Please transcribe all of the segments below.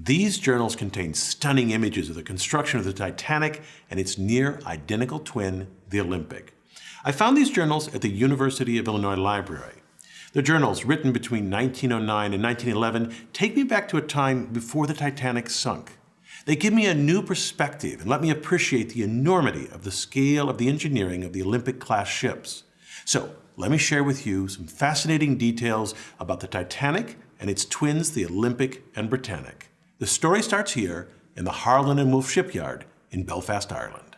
These journals contain stunning images of the construction of the Titanic and its near-identical twin, the Olympic. I found these journals at the University of Illinois Library. The journals, written between 1909 and 1911, take me back to a time before the Titanic sunk. They give me a new perspective and let me appreciate the enormity of the scale of the engineering of the Olympic-class ships. So, let me share with you some fascinating details about the Titanic and its twins, the Olympic and Britannic. The story starts here in the Harland and Wolff shipyard in Belfast, Ireland.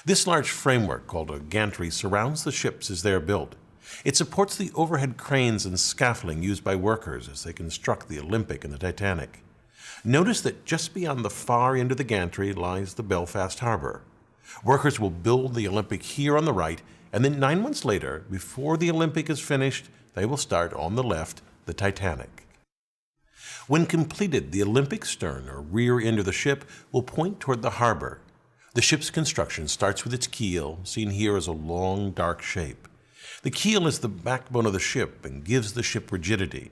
This large framework, called a gantry, surrounds the ships as they are built. It supports the overhead cranes and scaffolding used by workers as they construct the Olympic and the Titanic. Notice that just beyond the far end of the gantry lies the Belfast harbor. Workers will build the Olympic here on the right, and then 9 months later, before the Olympic is finished, they will start on the left the Titanic. When completed, the Olympic stern, or rear end of the ship, will point toward the harbor. The ship's construction starts with its keel, seen here as a long, dark shape. The keel is the backbone of the ship and gives the ship rigidity.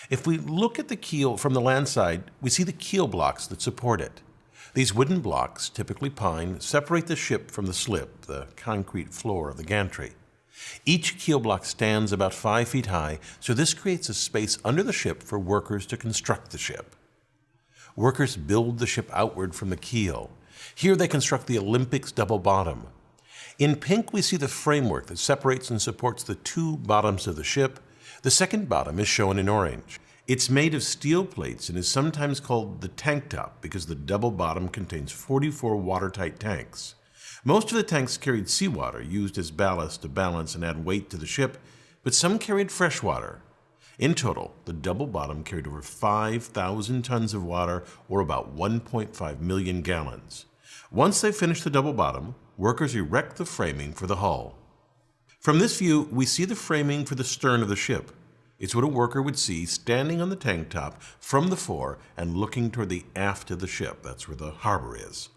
If we look at the keel from the land side, we see the keel blocks that support it. These wooden blocks, typically pine, separate the ship from the slip, the concrete floor of the gantry. Each keel block stands about 5 feet high, so this creates a space under the ship for workers to construct the ship. Workers build the ship outward from the keel. Here they construct the Olympic's double bottom. In pink, we see the framework that separates and supports the two bottoms of the ship. The second bottom is shown in orange. It's made of steel plates and is sometimes called the tank top because the double bottom contains 44 watertight tanks. Most of the tanks carried seawater used as ballast to balance and add weight to the ship, but some carried fresh water. In total, the double bottom carried over 5,000 tons of water, or about 1.5 million gallons. Once they finish the double bottom, workers erect the framing for the hull. From this view, we see the framing for the stern of the ship. It's what a worker would see standing on the tank top from the fore and looking toward the aft of the ship. That's where the harbor is.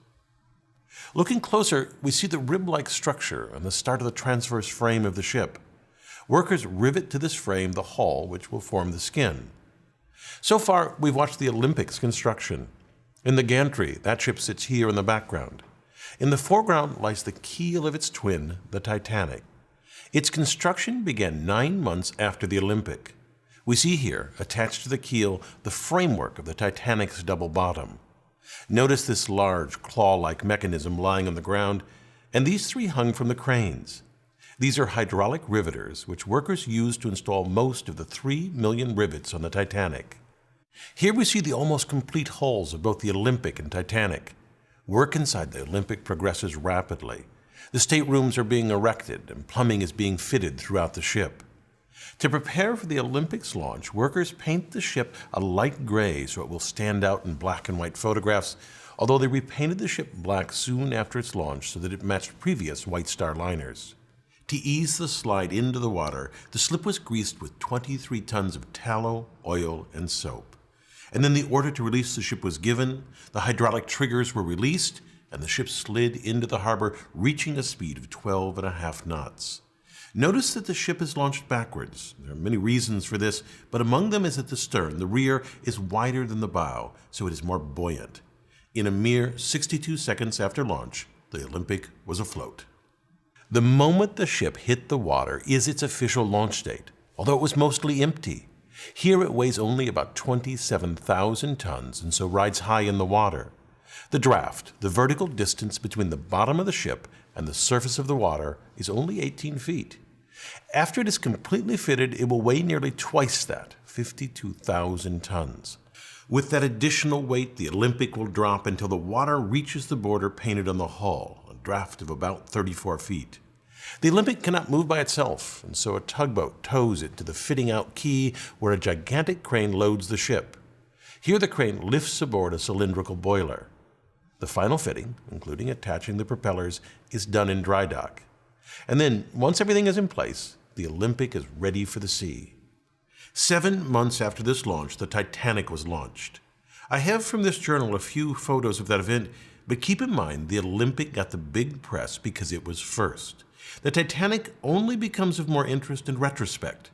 Looking closer, we see the rib-like structure on the start of the transverse frame of the ship. Workers rivet to this frame the hull, which will form the skin. So far, we've watched the Olympic's construction. In the gantry, that ship sits here in the background. In the foreground lies the keel of its twin, the Titanic. Its construction began 9 months after the Olympic. We see here, attached to the keel, the framework of the Titanic's double bottom. Notice this large, claw-like mechanism lying on the ground, and these three hung from the cranes. These are hydraulic riveters, which workers used to install most of the 3 million rivets on the Titanic. Here we see the almost complete hulls of both the Olympic and Titanic. Work inside the Olympic progresses rapidly. The staterooms are being erected, and plumbing is being fitted throughout the ship. To prepare for the Olympic's launch, workers paint the ship a light gray so it will stand out in black and white photographs, although they repainted the ship black soon after its launch so that it matched previous White Star liners. To ease the slide into the water, the slip was greased with 23 tons of tallow, oil, and soap. And then the order to release the ship was given, the hydraulic triggers were released, and the ship slid into the harbor, reaching a speed of 12.5 knots. Notice that the ship is launched backwards. There are many reasons for this, but among them is that the stern, the rear, is wider than the bow, so it is more buoyant. In a mere 62 seconds after launch, the Olympic was afloat. The moment the ship hit the water is its official launch date, although it was mostly empty. Here it weighs only about 27,000 tons and so rides high in the water. The draft, the vertical distance between the bottom of the ship and the surface of the water, is only 18 feet. After it is completely fitted, it will weigh nearly twice that, 52,000 tons. With that additional weight, the Olympic will drop until the water reaches the border painted on the hull, a draft of about 34 feet. The Olympic cannot move by itself, and so a tugboat tows it to the fitting out quay where a gigantic crane loads the ship. Here the crane lifts aboard a cylindrical boiler. The final fitting, including attaching the propellers, is done in dry dock. And then, once everything is in place, the Olympic is ready for the sea. 7 months after this launch, the Titanic was launched. I have from this journal a few photos of that event, but keep in mind the Olympic got the big press because it was first. The Titanic only becomes of more interest in retrospect.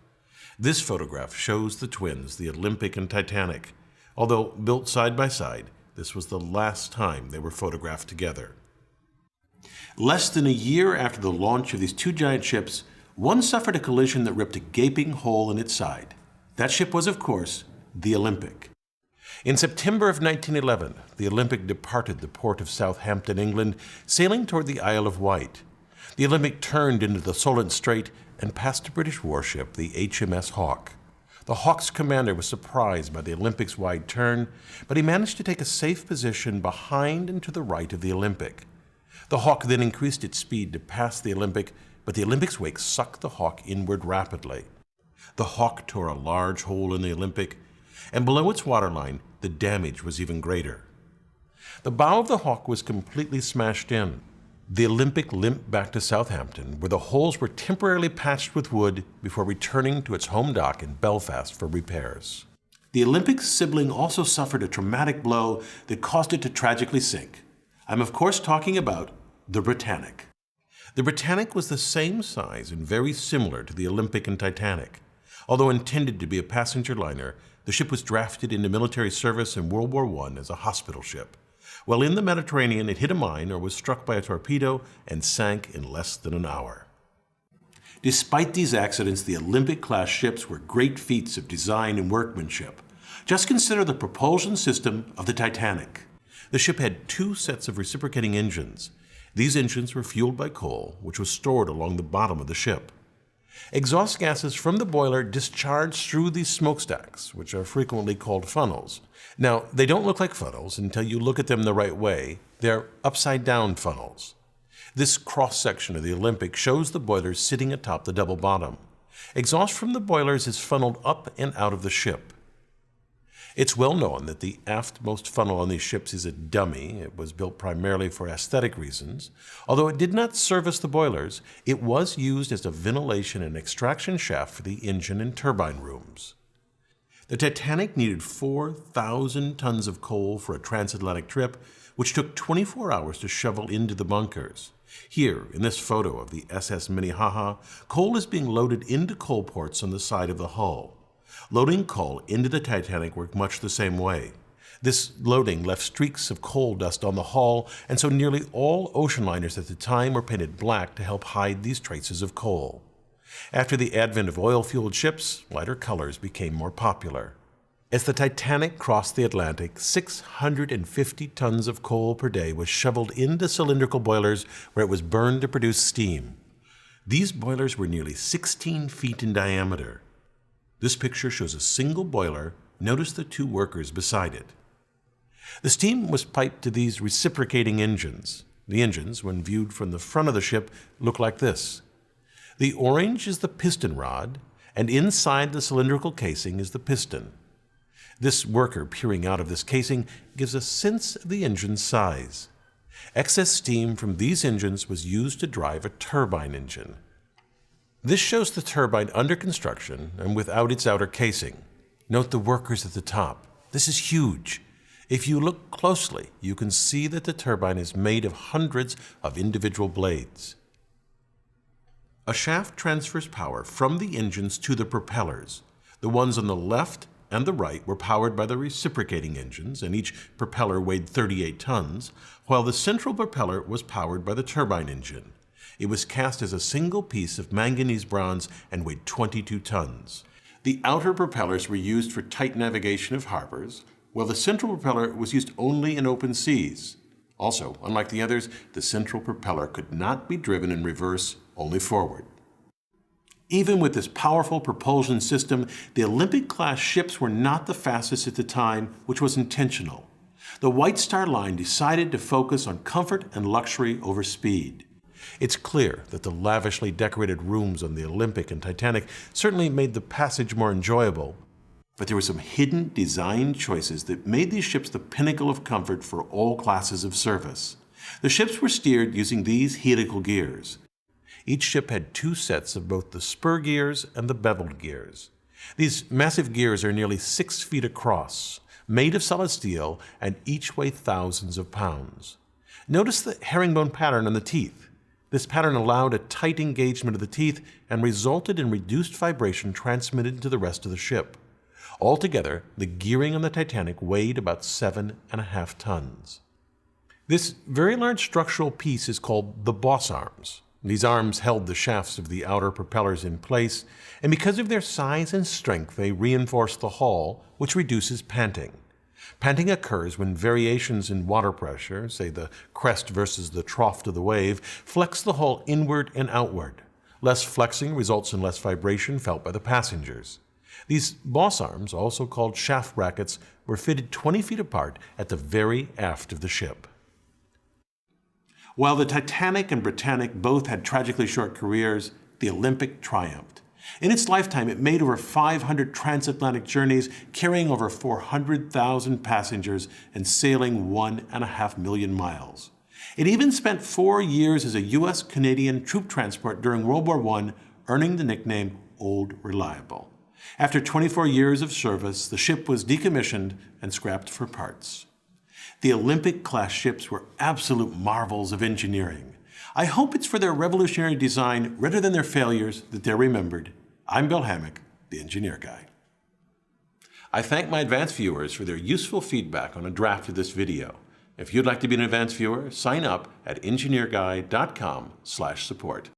This photograph shows the twins, the Olympic and Titanic. Although built side by side, this was the last time they were photographed together. Less than a year after the launch of these two giant ships, one suffered a collision that ripped a gaping hole in its side. That ship was, of course, the Olympic. In September of 1911, the Olympic departed the port of Southampton, England, sailing toward the Isle of Wight. The Olympic turned into the Solent Strait and passed a British warship, the HMS Hawke. The Hawke's commander was surprised by the Olympic's wide turn, but he managed to take a safe position behind and to the right of the Olympic. The Hawke then increased its speed to pass the Olympic, but the Olympic's wake sucked the Hawke inward rapidly. The Hawke tore a large hole in the Olympic, and below its waterline, the damage was even greater. The bow of the Hawke was completely smashed in. The Olympic limped back to Southampton, where the holes were temporarily patched with wood before returning to its home dock in Belfast for repairs. The Olympic's sibling also suffered a traumatic blow that caused it to tragically sink. I'm of course talking about the Britannic. The Britannic was the same size and very similar to the Olympic and Titanic. Although intended to be a passenger liner, the ship was drafted into military service in World War I as a hospital ship. While in the Mediterranean, it hit a mine or was struck by a torpedo and sank in less than an hour. Despite these accidents, the Olympic-class ships were great feats of design and workmanship. Just consider the propulsion system of the Titanic. The ship had two sets of reciprocating engines. These engines were fueled by coal, which was stored along the bottom of the ship. Exhaust gases from the boiler discharged through these smokestacks, which are frequently called funnels. Now, they don't look like funnels until you look at them the right way. They're upside-down funnels. This cross-section of the Olympic shows the boilers sitting atop the double bottom. Exhaust from the boilers is funneled up and out of the ship. It's well known that the aftmost funnel on these ships is a dummy. It was built primarily for aesthetic reasons. Although it did not service the boilers, it was used as a ventilation and extraction shaft for the engine and turbine rooms. The Titanic needed 4,000 tons of coal for a transatlantic trip, which took 24 hours to shovel into the bunkers. Here, in this photo of the SS Minnehaha, coal is being loaded into coal ports on the side of the hull. Loading coal into the Titanic worked much the same way. This loading left streaks of coal dust on the hull, and so nearly all ocean liners at the time were painted black to help hide these traces of coal. After the advent of oil-fueled ships, lighter colors became more popular. As the Titanic crossed the Atlantic, 650 tons of coal per day was shoveled into cylindrical boilers where it was burned to produce steam. These boilers were nearly 16 feet in diameter. This picture shows a single boiler. Notice the two workers beside it. The steam was piped to these reciprocating engines. The engines, when viewed from the front of the ship, look like this. The orange is the piston rod, and inside the cylindrical casing is the piston. This worker peering out of this casing gives a sense of the engine's size. Excess steam from these engines was used to drive a turbine engine. This shows the turbine under construction and without its outer casing. Note the workers at the top. This is huge. If you look closely, you can see that the turbine is made of hundreds of individual blades. A shaft transfers power from the engines to the propellers. The ones on the left and the right were powered by the reciprocating engines, and each propeller weighed 38 tons, while the central propeller was powered by the turbine engine. It was cast as a single piece of manganese bronze and weighed 22 tons. The outer propellers were used for tight navigation of harbors, while the central propeller was used only in open seas. Also, unlike the others, the central propeller could not be driven in reverse, only forward. Even with this powerful propulsion system, the Olympic-class ships were not the fastest at the time, which was intentional. The White Star Line decided to focus on comfort and luxury over speed. It's clear that the lavishly decorated rooms on the Olympic and Titanic certainly made the passage more enjoyable, but there were some hidden design choices that made these ships the pinnacle of comfort for all classes of service. The ships were steered using these helical gears. Each ship had two sets of both the spur gears and the beveled gears. These massive gears are nearly 6 feet across, made of solid steel, and each weigh thousands of pounds. Notice the herringbone pattern on the teeth. This pattern allowed a tight engagement of the teeth and resulted in reduced vibration transmitted to the rest of the ship. Altogether, the gearing on the Titanic weighed about 7.5 tons. This very large structural piece is called the boss arms. These arms held the shafts of the outer propellers in place, and because of their size and strength, they reinforce the hull, which reduces panting. Panting occurs when variations in water pressure, say the crest versus the trough of the wave, flex the hull inward and outward. Less flexing results in less vibration felt by the passengers. These boss arms, also called shaft brackets, were fitted 20 feet apart at the very aft of the ship. While the Titanic and Britannic both had tragically short careers, the Olympic triumphed. In its lifetime, it made over 500 transatlantic journeys, carrying over 400,000 passengers and sailing 1.5 million miles. It even spent 4 years as a U.S.-Canadian troop transport during World War I, earning the nickname Old Reliable. After 24 years of service, the ship was decommissioned and scrapped for parts. The Olympic-class ships were absolute marvels of engineering. I hope it's for their revolutionary design rather than their failures that they're remembered. I'm Bill Hammack, the Engineer Guy. I thank my advanced viewers for their useful feedback on a draft of this video. If you'd like to be an advanced viewer, sign up at engineerguy.com/support.